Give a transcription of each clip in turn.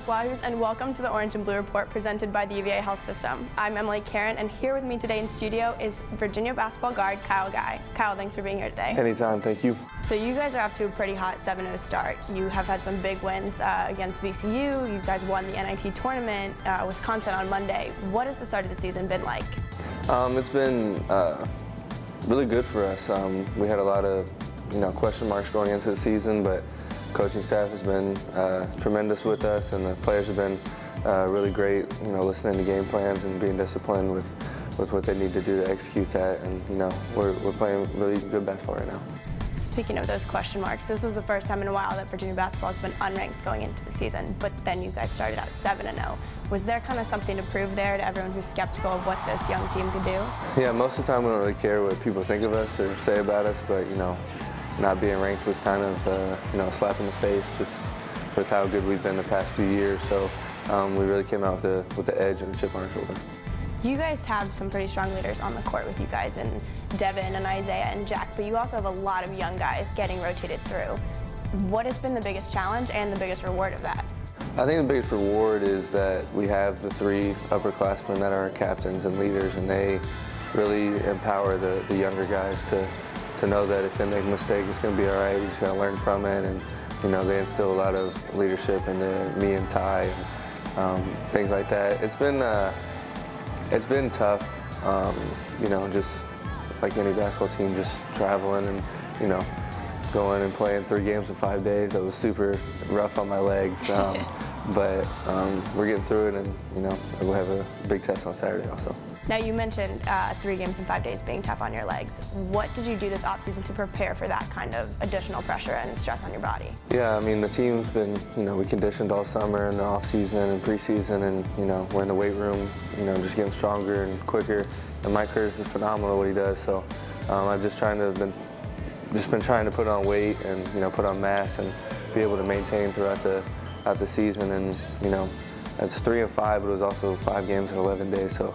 up, Wahoos, and welcome to the Orange and Blue Report presented by the UVA Health System. I'm Emily Karen, and here with me today in studio is Virginia basketball guard Kyle Guy. Kyle, thanks for being here today. Anytime, thank you. So you guys are off to a pretty hot 7-0 start. You have had some big wins against VCU. You guys won the NIT tournament, Wisconsin on Monday. What has the start of the season been like? It's been really good for us. We had a lot of question marks going into the season, but coaching staff has been tremendous with us, and the players have been really great, listening to game plans and being disciplined with what they need to do to execute that. And we're playing really good basketball right now. Speaking of those question marks, this was the first time in a while that Virginia basketball has been unranked going into the season, but then you guys started out 7-0. Was there kind of something to prove there to everyone who's skeptical of what this young team could do? Yeah, most of the time we don't really care what people think of us or say about us, but not being ranked was kind of a slap in the face just with how good we've been the past few years. So we really came out with the edge and a chip on our shoulder. You guys have some pretty strong leaders on the court with you guys, and Devin and Isaiah and Jack, but you also have a lot of young guys getting rotated through. What has been the biggest challenge and the biggest reward of that? I think the biggest reward is that we have the 3 upperclassmen that are our captains and leaders, and they really empower the younger guys to know that if they make a mistake, it's going to be all right. We just got to learn from it, and they instill a lot of leadership into me and Ty, and things like that. It's been tough, just like any basketball team, just traveling and going and playing 3 games in 5 days. That was super rough on my legs, but we're getting through it, and we'll have a big test on Saturday also. Now, you mentioned 3 games in 5 days being tough on your legs. What did you do this offseason to prepare for that kind of additional pressure and stress on your body? Yeah, I mean, the team's been, we conditioned all summer in the offseason and preseason, and we're in the weight room, just getting stronger and quicker. And Mike Curtis is phenomenal what he does, so I've just been trying to put on weight and put on mass and be able to maintain throughout the season. And it's 3 and 5, but it was also 5 games in 11 days. So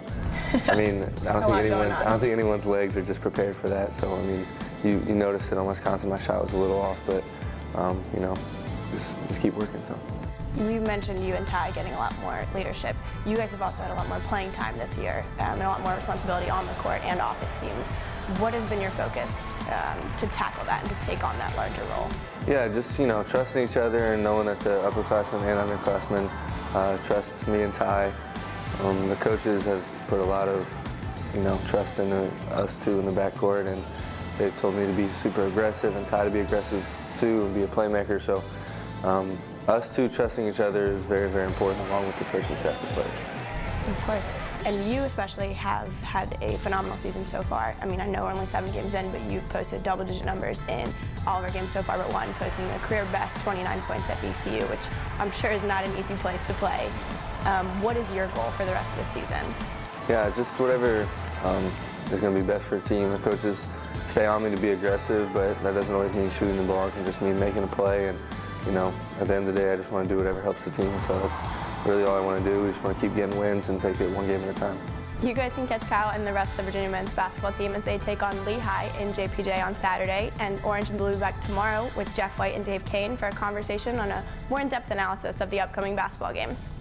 I mean, I don't think anyone's legs are just prepared for that. So I mean, you noticed it on Wisconsin. My shot was a little off, but just keep working. So. You mentioned you and Ty getting a lot more leadership. You guys have also had a lot more playing time this year and a lot more responsibility on the court and off, it seems. What has been your focus to tackle that and to take on that larger role? Yeah, just trusting each other and knowing that the upperclassmen and underclassmen trust me and Ty. The coaches have put a lot of trust in us two in the backcourt, and they've told me to be super aggressive and Ty to be aggressive too and be a playmaker. So us two trusting each other is very, very important, along with the coaching staff and players. Of course. And you especially have had a phenomenal season so far. I mean, I know we're only 7 games in, but you've posted double-digit numbers in all of our games so far but one, posting a career-best 29 points at VCU, which I'm sure is not an easy place to play. What is your goal for the rest of the season? Yeah, just whatever is going to be best for the team. The coaches stay on me to be aggressive, but that doesn't always mean shooting the ball. It can just mean making a play. And at the end of the day, I just want to do whatever helps the team. So that's really all I want to do. We just want to keep getting wins and take it 1 game at a time. You guys can catch Kyle and the rest of the Virginia men's basketball team as they take on Lehigh in JPJ on Saturday. And Orange and Blue will be back tomorrow with Jeff White and Dave Kane for a conversation on a more in-depth analysis of the upcoming basketball games.